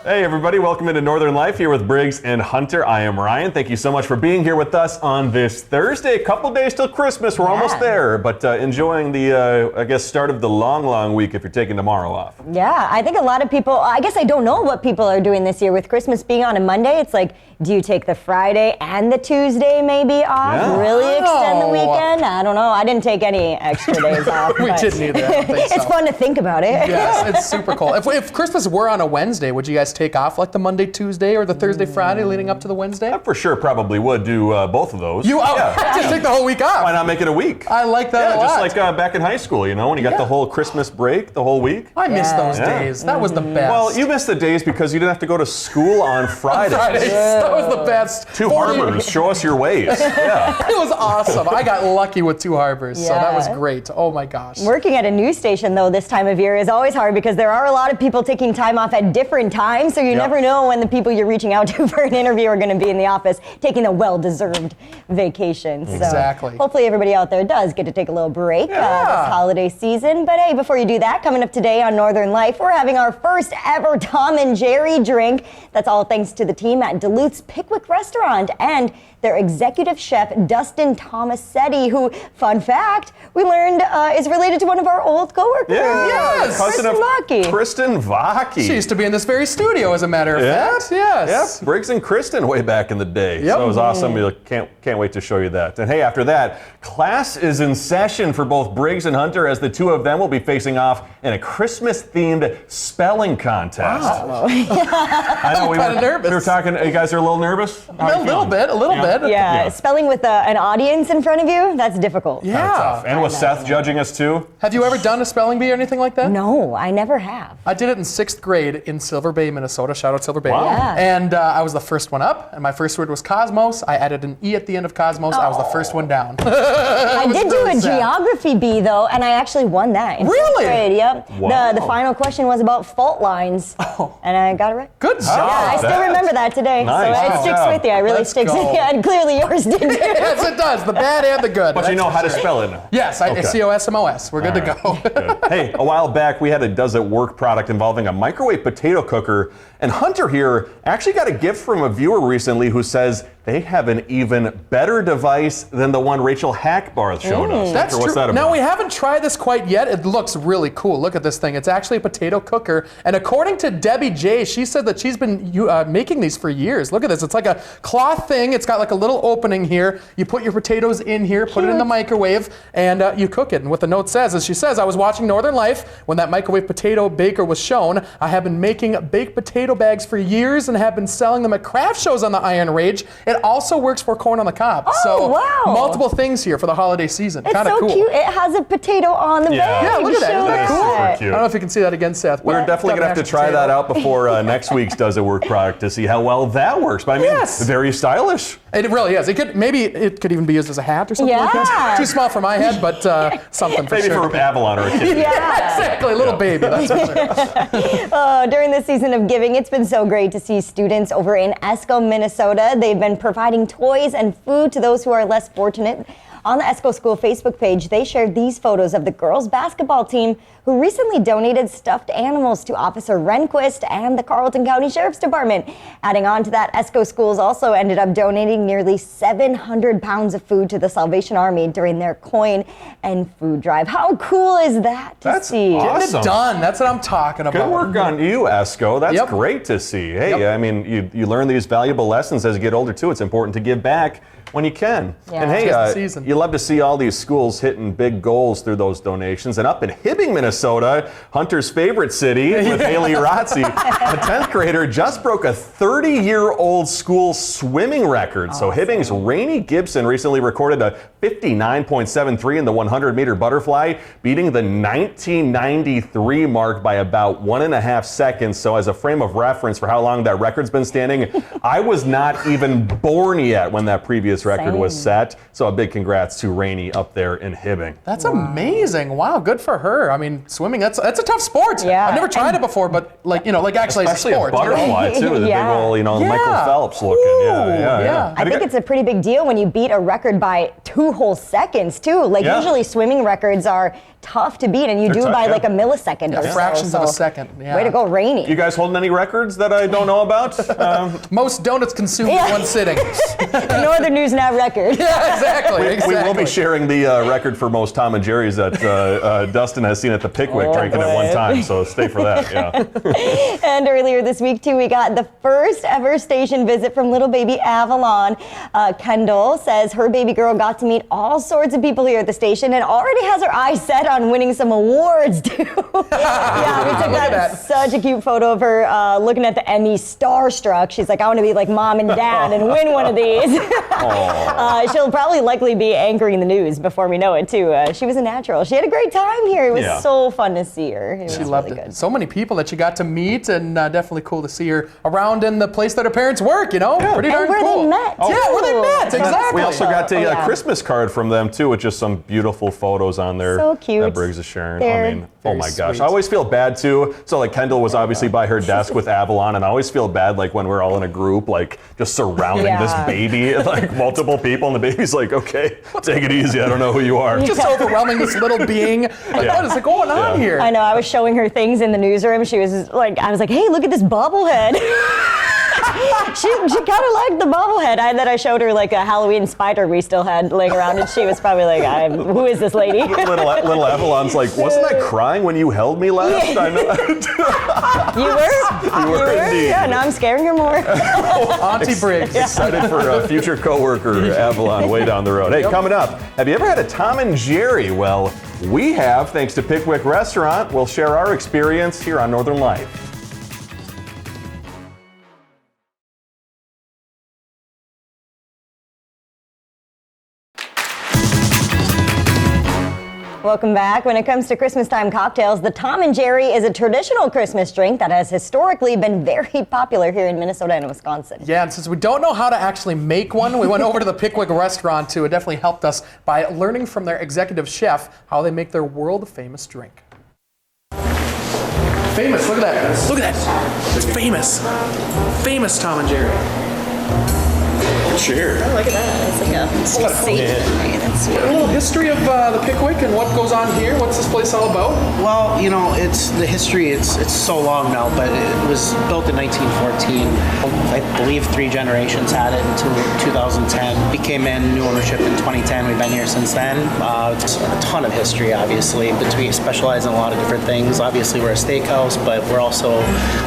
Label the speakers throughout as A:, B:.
A: Hey everybody, welcome into Northern Life here with Briggs and Hunter. I am Ryan. Thank you so much for being here with us on this Thursday. A couple days till Christmas. We're almost there, but enjoying the, start of the long week if you're taking tomorrow off.
B: Yeah, I think a lot of people, I guess I don't know what people are doing this year with Christmas being on a Monday. It's like, do you take the Friday and the Tuesday maybe off?
A: Yeah.
B: Really extend the weekend? I don't know. I didn't take any extra days off.
C: We didn't either. I don't think so.
B: It's fun to think about it.
C: Yes, it's super cool. If Christmas were on a Wednesday, would you guys take off like the Monday, Tuesday, or the Thursday, Friday leading up to the Wednesday?
A: I for sure probably would do both of those.
C: Just take the whole week off.
A: Why not make it a week?
C: I like that a lot.
A: Just like back in high school, when you got the whole Christmas break, the whole week.
C: I miss those days. That was the best.
A: Well, you missed the days because you didn't have to go to school on Fridays.
C: That was the best.
A: Two harbors, show us your ways. Yeah.
C: It was awesome. I got lucky with two harbors, so that was great. Oh my gosh.
B: Working at a news station, though, this time of year is always hard because there are a lot of people taking time off at different times, so you never know when the people you're reaching out to for an interview are going to be in the office taking a well-deserved vacation.
C: Exactly.
B: So hopefully everybody out there does get to take a little break this holiday season. But hey, before you do that, coming up today on Northern Life, we're having our first ever Tom and Jerry drink. That's all thanks to the team at Duluth's Pickwick Restaurant and their executive chef, Dustin Tomasetti, who, fun fact, we learned is related to one of our old coworkers.
A: Yes, cousin of Kristen Vaki.
C: She used to be in this very studio, as a matter of fact. Yes.
A: Yep, Briggs and Kristen way back in the day.
C: Yep.
A: So it was awesome. We can't wait to show you that. And hey, after that, class is in session for both Briggs and Hunter as the two of them will be facing off in a Christmas-themed spelling contest.
C: Wow.
A: I know,
C: I'm kind of nervous.
A: We were talking, you guys are a little nervous?
C: A little bit.
B: Yeah, spelling with an audience in front of you, that's difficult.
C: Yeah.
A: Tough. And with Seth judging us too.
C: Have you ever done a spelling bee or anything like that?
B: No, I never have.
C: I did it in 6th grade in Silver Bay, Minnesota. Shout out Silver Bay.
A: Wow.
B: Yeah.
C: And I was the first one up, and my first word was cosmos. I added an E at the end of cosmos. I was the first one down.
B: I did do a geography bee, though, and I actually won that in 6th grade. Yep.
A: Wow.
B: The final question was about fault lines, and I got it right.
C: Good job.
B: Yeah, I still remember that today.
A: Nice.
B: So it sticks with you. It really
C: Let's
B: sticks with
C: go.
B: you. And clearly yours did too.
C: Yes, it does. The bad and the good.
A: But you know how to spell it now.
C: Yes, COSMOS. We're good to go.
A: Good. Hey, a while back we had a Does It Work product involving a microwave potato cooker, and Hunter here actually got a gift from a viewer recently who says they have an even better device than the one Rachel Hackbar showed us.
C: That's
A: Hunter, what's
C: true.
A: that about?
C: Now, we haven't tried this quite yet. It looks really cool. Look at this thing. It's actually a potato cooker. And according to Debbie J, she said that she's been making these for years. Look at this. It's like a cloth thing. It's got like a little opening here. You put your potatoes in here, put it in the microwave, and you cook it. And what the note says is, she says, I was watching Northern Life when that microwave potato baker was shown. I have been making baked potato bags for years and have been selling them at craft shows on the Iron Range. It also works for corn on the cob.
B: Oh,
C: so
B: wow.
C: multiple things here for the holiday season.
B: It's
C: Kind of
B: so
C: cool.
B: cute. It has a potato on the bag.
C: Yeah, look at that. Isn't that cool?
A: Super cute.
C: I don't know if you can see that again, Seth.
A: We're definitely going to have to try that out before next week's Does It Work product to see how well that works. But I mean, very stylish.
C: It really is. Maybe it could even be used as a hat or something like that. Too small for my head, but something for
A: Maybe
C: sure.
A: for Avalon or a kid.
C: Yeah, exactly. A little baby. That's for sure.
B: During the season of giving, it's been so great to see students over in Esco, Minnesota. They've been providing toys and food to those who are less fortunate. On the Esco School Facebook page, they shared these photos of the girls' basketball team who recently donated stuffed animals to Officer Rehnquist and the Carleton County Sheriff's Department. Adding on to that, Esco Schools also ended up donating nearly 700 pounds of food to the Salvation Army during their coin and food drive. How cool is that to see?
A: Awesome.
C: Getting it done. That's what I'm talking about.
A: Good work on you, Esco. That's great to see. Hey, I mean, you learn these valuable lessons as you get older, too. It's important to give back when you can.
B: Yeah.
A: And hey, you love to see all these schools hitting big goals through those donations. And up in Hibbing, Minnesota, Hunter's favorite city, with Haley Rotzi, a 10th grader just broke a 30-year-old school swimming record. So Hibbing's Rainey Gibson recently recorded a 59.73 in the 100-meter butterfly, beating the 1993 mark by about 1.5 seconds. So as a frame of reference for how long that record's been standing, I was not even born yet when that previous record was set. So a big congrats to Rainey up there in Hibbing.
C: That's amazing. Wow, good for her. I mean, swimming, that's a tough sport.
B: Yeah.
C: I've never tried it before, but actually
A: Especially
C: a sport.
A: a butterfly too, the big old, Michael Phelps looking.
C: Ooh,
A: Yeah.
B: I think it's a pretty big deal when you beat a record by 2 2 whole seconds too. Like usually swimming records are tough to beat, and you do it by like a millisecond or so.
C: Fractions of a second. Yeah.
B: Way to go, Rainey.
A: You guys holding any records that I don't know about?
C: Most donuts consumed in one sitting.
B: The Northern News Now record.
C: Yeah, exactly.
A: We will be sharing the record for most Tom and Jerry's that Dustin has seen at the Pickwick drinking at one time, so stay for that. Yeah.
B: And earlier this week, too, we got the first ever station visit from little baby Avalon. Kendall says her baby girl got to meet all sorts of people here at the station and already has her eyes set on winning some awards, too. Yeah, we took that such a cute photo of her looking at the Emmy, starstruck. She's like, I want to be like mom and dad and win one of these. She'll probably likely be anchoring the news before we know it, too. She was a natural. She had a great time here. It was so fun to see her.
C: She loved it. So many people that she got to meet, and definitely cool to see her around in the place that her parents work, you know? Pretty darn
B: where
C: cool.
B: they met, too.
C: Yeah, where they met, exactly.
A: We also got a Christmas card from them, too, with just some beautiful photos on there.
B: So cute.
A: That Briggs is sharing.
B: They're
A: I mean, oh my gosh.
C: sweet.
A: I always feel bad, too. So, like, Kendall was obviously by her desk with Avalon, and I always feel bad, like, when we're all in a group, like, just surrounding this baby, like, multiple people, and the baby's like, okay, take it easy. I don't know who you are.
C: Just overwhelming this little being. Like, what is going on here?
B: I know. I was showing her things in the newsroom. She was like, I was like, hey, look at this bobblehead. She kind of liked the bobblehead. That I showed her like a Halloween spider we still had laying around, and she was probably like, who is this lady?
A: Little Avalon's like, wasn't I crying when you held me last? I know.
B: You were
A: indeed.
B: Yeah, now I'm scaring her more.
C: Auntie Briggs.
A: Excited for a future coworker, Avalon, way down the road. Hey, coming up, have you ever had a Tom and Jerry? Well, we have, thanks to Pickwick Restaurant. We'll share our experience here on Northern Life.
B: Welcome back. When it comes to Christmas time cocktails, the Tom and Jerry is a traditional Christmas drink that has historically been very popular here in Minnesota and Wisconsin.
C: Yeah, and since we don't know how to actually make one, we went over to the Pickwick Restaurant too. It definitely helped us by learning from their executive chef how they make their world-famous drink. Famous, look at that. Look at that. It's famous. Famous Tom and Jerry.
A: Sure.
D: Oh, look at that. It's like a whole scene. That's sweet.
C: A little history of the Pickwick and what goes on here. What's this place all about?
E: Well, you know, it's the history. It's so long now, but it was built in 1914. I believe 3 generations had it until 2010. We came in new ownership in 2010. We've been here since then. It's a ton of history, obviously. We specialize in a lot of different things. Obviously, we're a steakhouse, but we're also,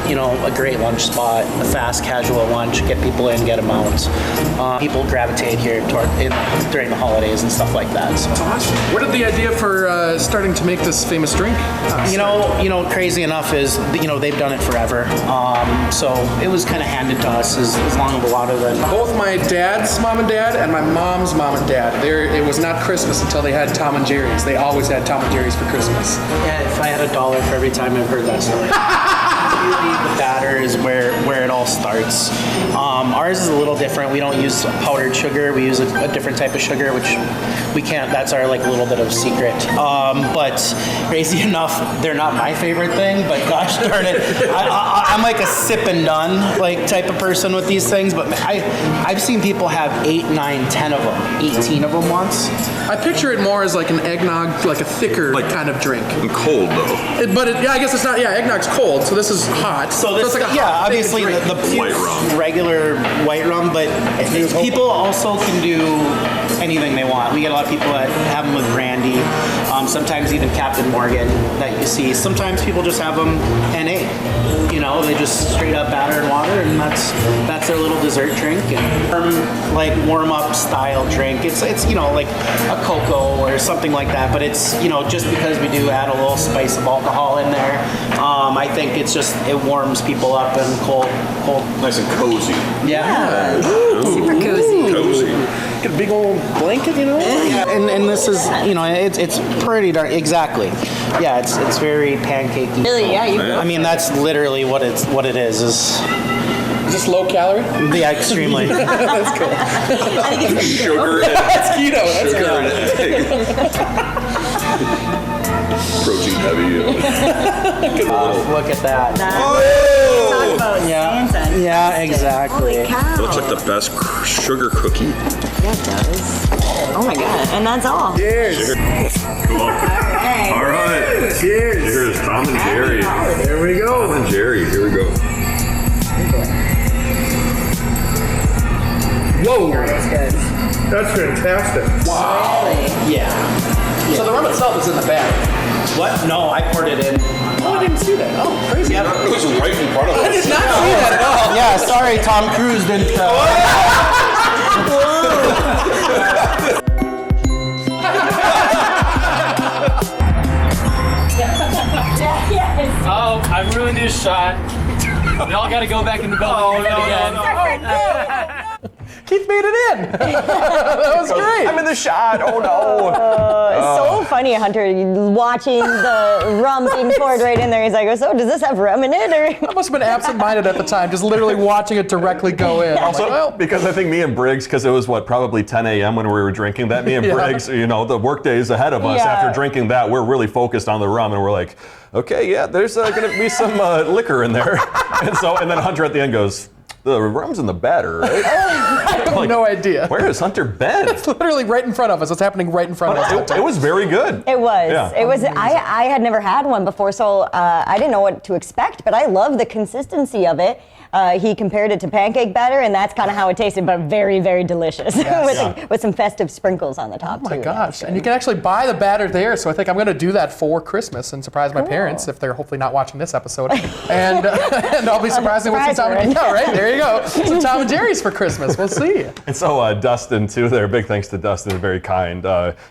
E: you know, a great lunch spot, a fast, casual lunch. Get people in, get them out. People gravitate here during the holidays and stuff like that. So.
C: Where did the idea for starting to make this famous drink?
E: You know, crazy enough is, you know, they've done it forever. So it was kind of handed to us as long of a lot of the.
C: Both my dad's mom and dad and my mom's mom and dad. It was not Christmas until they had Tom and Jerry's. They always had Tom and Jerry's for Christmas.
E: Yeah, if I had $1 for every time I've heard that story. The batter is where it all starts. Ours is a little different. We don't use powdered sugar. We use a different type of sugar, which we can't. That's our like little bit of secret. But crazy enough, they're not my favorite thing. But gosh darn it, I'm like a sip and done like type of person with these things. But I've seen people have 8, 9, 10 of them, 18 of them once.
C: I picture it more as like an eggnog, like a thicker kind of drink.
F: And cold though.
C: I guess it's not. Yeah, eggnog's cold, so this is hot.
E: So this,
C: it's like a hot
E: obviously
C: drink.
E: the
F: White rum.
E: regular white rum, but people also can do anything they want. We get a lot of people that have them with brandy, sometimes even Captain Morgan that you see. Sometimes people just have them NA. You know, they just straight up batter and water, and that's their little dessert drink. And like warm up style drink. It's you know like a cocoa or something like that. But it's, you know, just because we do add a little spice of alcohol in there, I think it warms people up and cold.
F: Nice and cozy.
E: Yeah.
D: Super cozy.
F: Cozy.
C: Get a big old blanket, you know?
E: Yeah, and this is, you know, it's pretty darn, exactly. Yeah, it's very pancakey.
D: Really, yeah, you
E: I mean, that's literally what it is.
C: Is this low calorie?
E: Yeah, extremely.
C: That's cool.
F: Sugar and
C: That's keto. That's
F: sugar and egg. Protein heavy.
E: Look at that.
D: Talk about Santa.
E: Yeah, exactly.
D: Holy cow.
F: Looks like the best sugar cookie.
D: Yeah, it does. Oh my god, and that's all.
C: Cheers.
F: Come on. All right.
C: Cheers.
F: Here's Tom and Jerry.
C: There we go.
F: Tom and Jerry, here we go.
C: Whoa.
D: That's good.
C: That's fantastic. Wow.
E: Yeah.
C: So the rum itself is in the bag.
E: What? No, I poured it in.
C: Oh, I didn't see that. Oh, crazy.
E: Yeah.
F: It was right in front of us.
C: I did not see that at all.
E: Yeah, sorry, Tom Cruise didn't.
G: Oh, I ruined his shot. We all gotta go back in the building again.
C: Keith made it in. That was great.
A: I'm in the shot. Oh no.
B: So funny, Hunter, watching the rum being poured right in there. He's like, so does this have rum in it? Or
C: I must have been absent-minded at the time, just literally watching it directly go in. I'm like, well,
A: Because I think me and Briggs, because it was probably 10 a.m. when we were drinking that, me and
C: Yeah.
A: Briggs, the work day is ahead of us.
B: Yeah.
A: After drinking that, we're really focused on the rum, and we're like, okay, yeah, there's going to be some liquor in there. And then Hunter at the end goes, the rum's in the batter, right?
C: I have no idea.
A: Where has Hunter been?
C: It's literally right in front of us. It's happening right in front of us.
A: It was very good.
B: It was.
A: Yeah.
B: It was. I had never had one before, so I didn't know what to expect. But I love the consistency of it. He compared it to pancake batter, and that's kind of how it tasted, but very, very delicious with some festive sprinkles on the top.
C: Oh my
B: too.
C: gosh. And you can actually buy the batter there, so I think I'm going to do that for Christmas and surprise my parents if they're hopefully not watching this episode. And I'll be surprising with some Tom and Jerry. Right, there you go. Some Tom and Jerry's for Christmas. We'll see.
A: And so Dustin, too, there, big thanks to Dustin, very kind.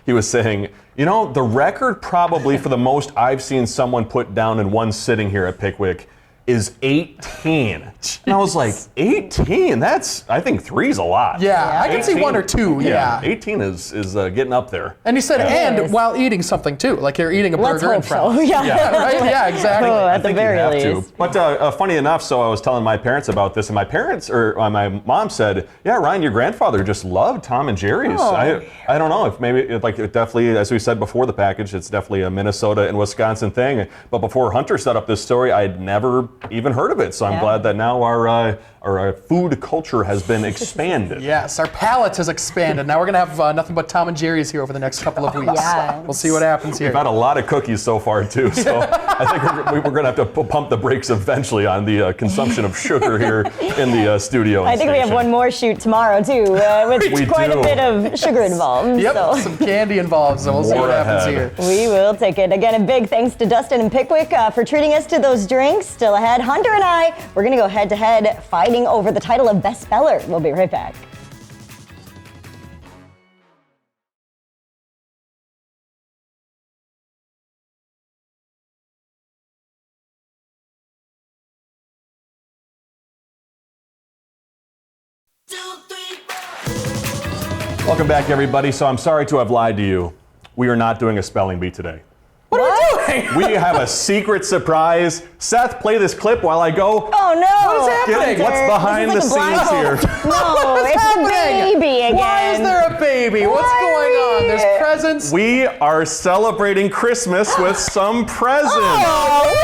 A: He was saying, the record probably for the most I've seen someone put down in one sitting here at Pickwick is 18. And I was like, 18? I think 3's a lot.
C: Yeah, I can see 1 or 2, yeah.
A: 18 is getting up there.
C: And he said, and while eating something too, like you're eating a
B: Let's
C: burger in
B: hope
C: front.
B: so. Yeah.
C: Yeah, right? Yeah, exactly.
B: Oh,
A: I
B: at the
A: think you
B: very
A: have
B: least.
A: to. But funny enough, so I was telling my parents about this, and my mom said, yeah, Ryan, your grandfather just loved Tom and Jerry's.
B: Oh.
A: I don't know if maybe, it definitely, as we said before the package, it's definitely a Minnesota and Wisconsin thing. But before Hunter set up this story, I'd never even heard of it. So I'm glad that now our food culture has been expanded.
C: Yes, our palate has expanded. Now we're going to have nothing but Tom and Jerry's here over the next couple of weeks.
B: Yeah.
C: We'll see what happens here.
A: We've had a lot of cookies so far, too. So I think we're going to have to pump the brakes eventually on the consumption of sugar here in the studio.
B: I think we have one more shoot tomorrow too, with
A: We
B: quite
A: do.
B: a bit of sugar involved.
C: Yep,
B: So.
C: some candy involved, so we'll see
A: More
C: what happens
A: ahead.
C: here.
B: We will take it. Again, a big thanks to Dustin and Pickwick for treating us to those drinks. Still ahead, Hunter and I, we're going to go head-to-head fighting over the title of Best Speller. We'll be right back.
A: Welcome back, everybody. So I'm sorry to have lied to you. We are not doing a spelling bee today.
C: What are we doing?
A: We have a secret surprise. Seth, play this clip while I go.
B: Oh no!
C: What is happening?
A: What's behind the
B: This is like a
A: scenes here?
B: No,
C: What is
B: it's
C: happening?
B: the baby again.
C: Why is there a baby? What's
B: Why
C: going on?
B: are
C: There's
B: we-
C: presents.
A: We are celebrating Christmas with some presents.
B: Oh,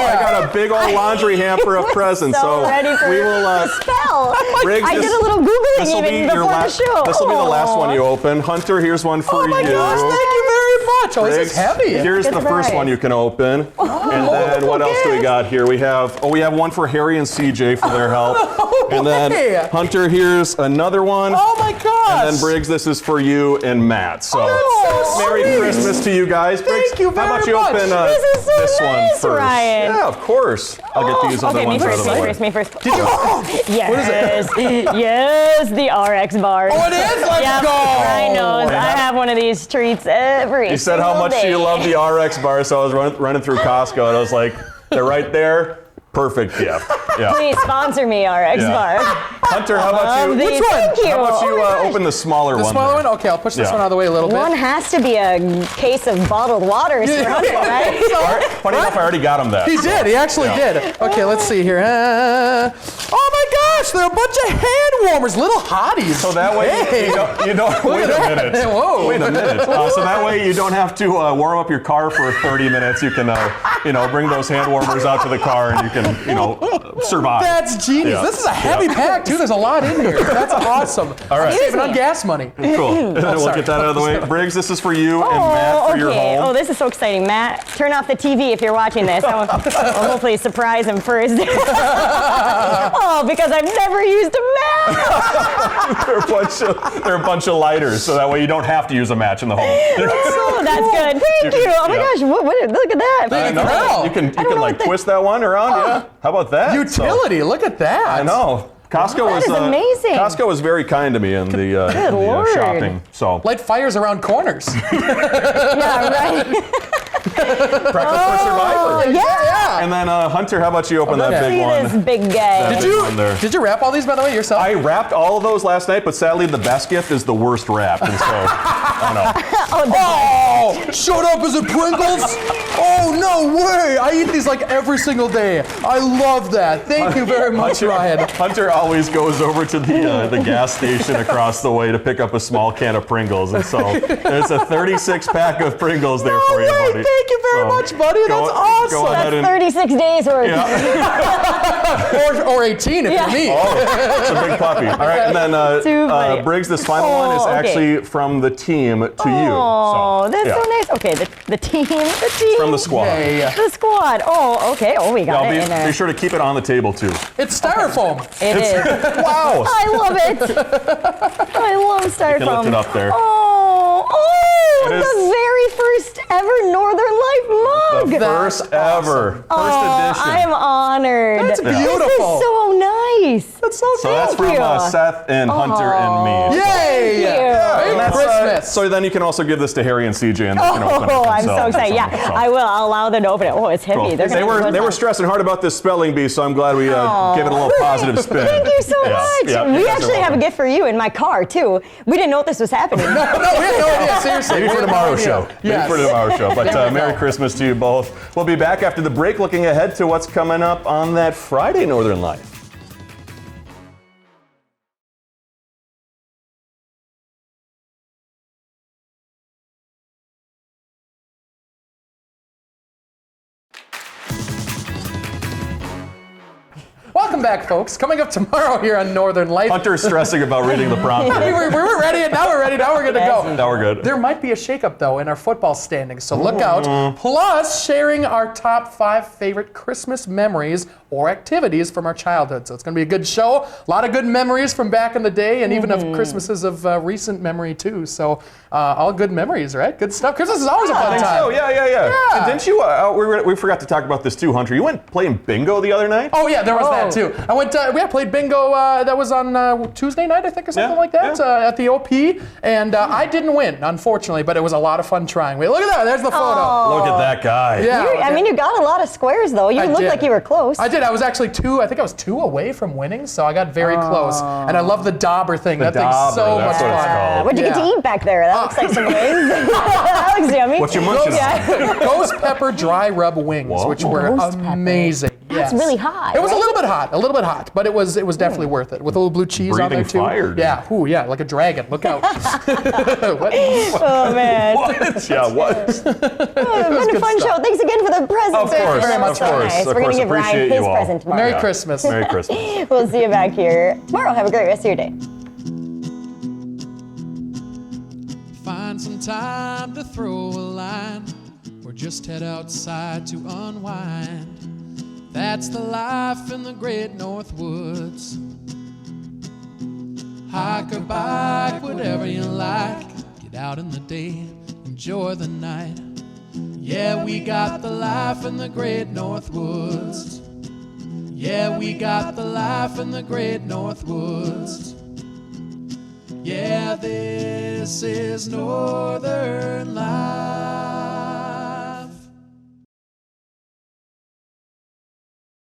A: I got a big old laundry hamper of presents.
B: So ready for
A: we will.
B: spell.
A: Briggs,
B: I
A: this-
B: did a little Googling
A: This will
B: even
A: be
B: before
A: your
B: the
A: last.
B: show.
A: This will be the last one
B: Aw.
A: you open. Hunter, here's one for
C: Oh my
A: you.
C: gosh, thank you very much. Oh, this
A: Briggs,
C: is heavy.
A: Here's
B: Good
A: the first
B: surprise.
A: one you can open. And then what else do we got here? We have one for Harry and CJ for their help. And then
C: way.
A: Hunter, here's another one.
C: Oh my gosh.
A: And then Briggs, this is for you and Matt. So
C: that's so
A: Merry
C: sweet.
A: Christmas to you guys. Briggs,
C: Thank you
A: how about
C: very
A: you
C: much.
A: open
B: This is so
A: this one
B: nice,
A: first?
B: Ryan.
A: Yeah, of course. I'll get these other
B: Okay, me
A: ones out of
B: first,
A: the
B: me
A: way.
B: first, me first.
A: Did you?
B: Yes, yes, the RX bar.
C: Oh, it is? Let's
B: Yep,
C: go.
B: Ryan knows. I have one of these treats every
A: You said how
B: single
A: much
B: day.
A: you love the RX bar, so I was running through Costco, and I was like, they're right there. Perfect gift. Yeah.
B: Please sponsor me, RX
A: Yeah.
B: bar.
A: Hunter, how about you?
B: These.
C: Which one?
B: Thank you.
A: How about you
B: Oh my gosh.
A: open the smaller
C: The
A: one?
C: smaller
A: there?
C: one? Okay, I'll push this
A: Yeah.
C: one out of the way a little bit.
B: One has to be a case of bottled waters for Hunter, right?
A: Funny enough, I already got him that.
C: He did. He actually did. Okay, let's see here. Oh my gosh, they're a bunch of hand warmers, little hotties.
A: So that way you don't wait a minute.
C: Whoa.
A: Wait a minute. So that way you don't have to warm up your car for 30 minutes. You can bring those hand warmers out to the car and you can survive.
C: That's genius.
A: Yeah.
C: This is a heavy pack too. There's a lot in here. That's awesome.
A: All right.
C: I'm saving on gas money.
A: Cool. And then we'll
C: sorry.
A: get that out of the way. Briggs, this is for you and Matt for your home.
B: Oh, this is so exciting. Matt, turn off the TV if you're watching this. I'll hopefully surprise him first. Oh, because I've never used a match.
A: They're a bunch of lighters, so that way you don't have to use a match in the home.
B: Oh, that's good. Thank you. Oh my gosh, look at that.
A: I know.
C: Wow.
A: You can
B: know
A: like
B: what
A: twist that one around. Yeah. How about that?
C: Utility. Look at that.
A: I know. Costco
B: That
A: was
B: is amazing.
A: Costco was very kind to me in the,
B: Lord.
A: shopping. So
C: Light fires around corners.
B: Yeah, right.
A: breakfast for Survivor.
B: Yeah.
A: And then Hunter, how about you open that big
B: See
A: one?
B: this big guy.
C: Did you wrap all these by the way yourself?
A: I wrapped all of those last night, but sadly the best gift is the worst wrapped, and so I know.
C: Oh, showed up as a Pringles? Oh, no way. I eat these like every single day. I love that. Thank you very much, Ryan.
A: Hunter always goes over to the gas station across the way to pick up a small can of Pringles, and so there's a 36 pack of Pringles there for you, buddy.
C: Thank you very much, buddy. That's awesome.
A: Go ahead
B: That's
A: and
B: 36 days worth.
C: or 18 if you're me.
A: Oh, it's a big puppy. All right, and then
B: Too funny.
A: Briggs, this final one is
B: okay.
A: actually from the team to you.
B: Oh, that's
A: yeah.
B: so nice. Okay, the team.
A: From the squad.
C: Yay.
B: The squad. Oh, okay. Oh, we got
A: Now,
B: it in there.
A: be sure to keep it on the table too.
C: It's styrofoam.
B: It is.
A: Wow.
B: I love it. I love styrofoam.
A: You can lift it up there.
B: Oh,
A: It is-
B: the very first ever Northern Light mug.
A: The first ever.
B: Oh,
A: First edition.
B: I'm honored.
C: That's
B: This
C: beautiful.
B: is so nice.
C: That's so
A: So that's from Seth and Hunter and me.
C: Yay!
B: Thank you.
C: Merry
A: And that's,
C: Christmas.
A: so then you can also give this to Harry and CJ and they can open it
B: Oh, I'm so
A: themselves.
B: excited. Yeah, I will. I'll allow them to open it. Oh, it's heavy.
A: Cool.
B: They're
A: They
B: gonna
A: were
B: put
A: stressing hard about this spelling bee, so I'm glad we gave it a little positive spin.
B: Thank you so
A: Yeah.
B: much.
A: Yeah, you
B: We
A: guys are
B: actually have a
A: welcome.
B: gift for you in my car, too. We didn't know this was happening.
C: No, we had no idea. Seriously.
A: Maybe
C: We
A: for
C: had no
A: tomorrow's
C: idea.
A: show.
C: Yes.
A: Maybe for tomorrow's show. But
C: There we
A: Merry
C: go.
A: Christmas to you both. We'll be back after the break looking ahead to what's coming up on that Friday Northern Light.
C: Welcome back, folks. Coming up tomorrow here on Northern Light.
A: Hunter's stressing about reading the prompter.
C: we weren't ready, and now we're ready. Now we're good to go.
A: Now we're good.
C: There might be a shakeup, though, in our football standings, so look out. Plus, sharing our top 5 favorite Christmas memories or activities from our childhood. So it's going to be a good show. A lot of good memories from back in the day, and even of Christmases of recent memory, too. So all good memories, right? Good stuff. Christmas is always a fun time.
A: Oh, yeah. And didn't you, we forgot to talk about this too, Hunter. You went playing bingo the other night?
C: Oh yeah, there was that too. I went. We played bingo. That was on Tuesday night, I think, or something
A: Yeah,
C: like that, at the OP. And I didn't win, unfortunately, but it was a lot of fun trying. Wait, look at that. There's the photo.
A: Look at that guy.
C: Yeah.
B: You got a lot of squares, though. You
C: I
B: looked
C: did.
B: like you were close.
C: I did. I was actually 2. I think I was 2 away from winning, so I got very close. And I love the dauber thing.
A: The
C: That thing's
A: dauber,
C: so
A: that's
C: much
A: what it's
C: fun.
A: called.
B: What'd you get to
C: Yeah.
B: eat back there? That looks like some wings. That looks yummy.
A: What you munching on?
B: Yeah.
C: Ghost pepper dry rub wings,
A: Whoa.
C: which were
B: Ghost pepper.
C: amazing.
B: That's
C: Yes.
B: really hot,
C: It was
B: right?
C: a little bit hot, but it was definitely worth it with a little blue cheese on there
A: Breathing
C: too.
A: fire, dude.
C: Yeah, ooh, yeah, like a dragon. Look out! What?
B: Oh, man.
A: Yeah, what?
B: It's been a fun
C: stuff.
B: show. Thanks again for the presents.
A: Of course,
B: That
A: of
B: was so
A: course,
B: nice.
A: of
B: We're going
A: course.
B: to give Ryan
A: Appreciate
B: his
A: you all.
B: present tomorrow.
C: Merry Christmas.
A: Merry Christmas.
B: We'll see you back here tomorrow. Have a great rest of your day.
H: Find some time to throw a line or just head outside to unwind. That's the life in the great North Woods. Hike or bike, whatever you like. Get out in the day, enjoy the night. Yeah, we got the life in the great North Woods. Yeah, we got the life in the great North Woods. Yeah, this is Northern Light.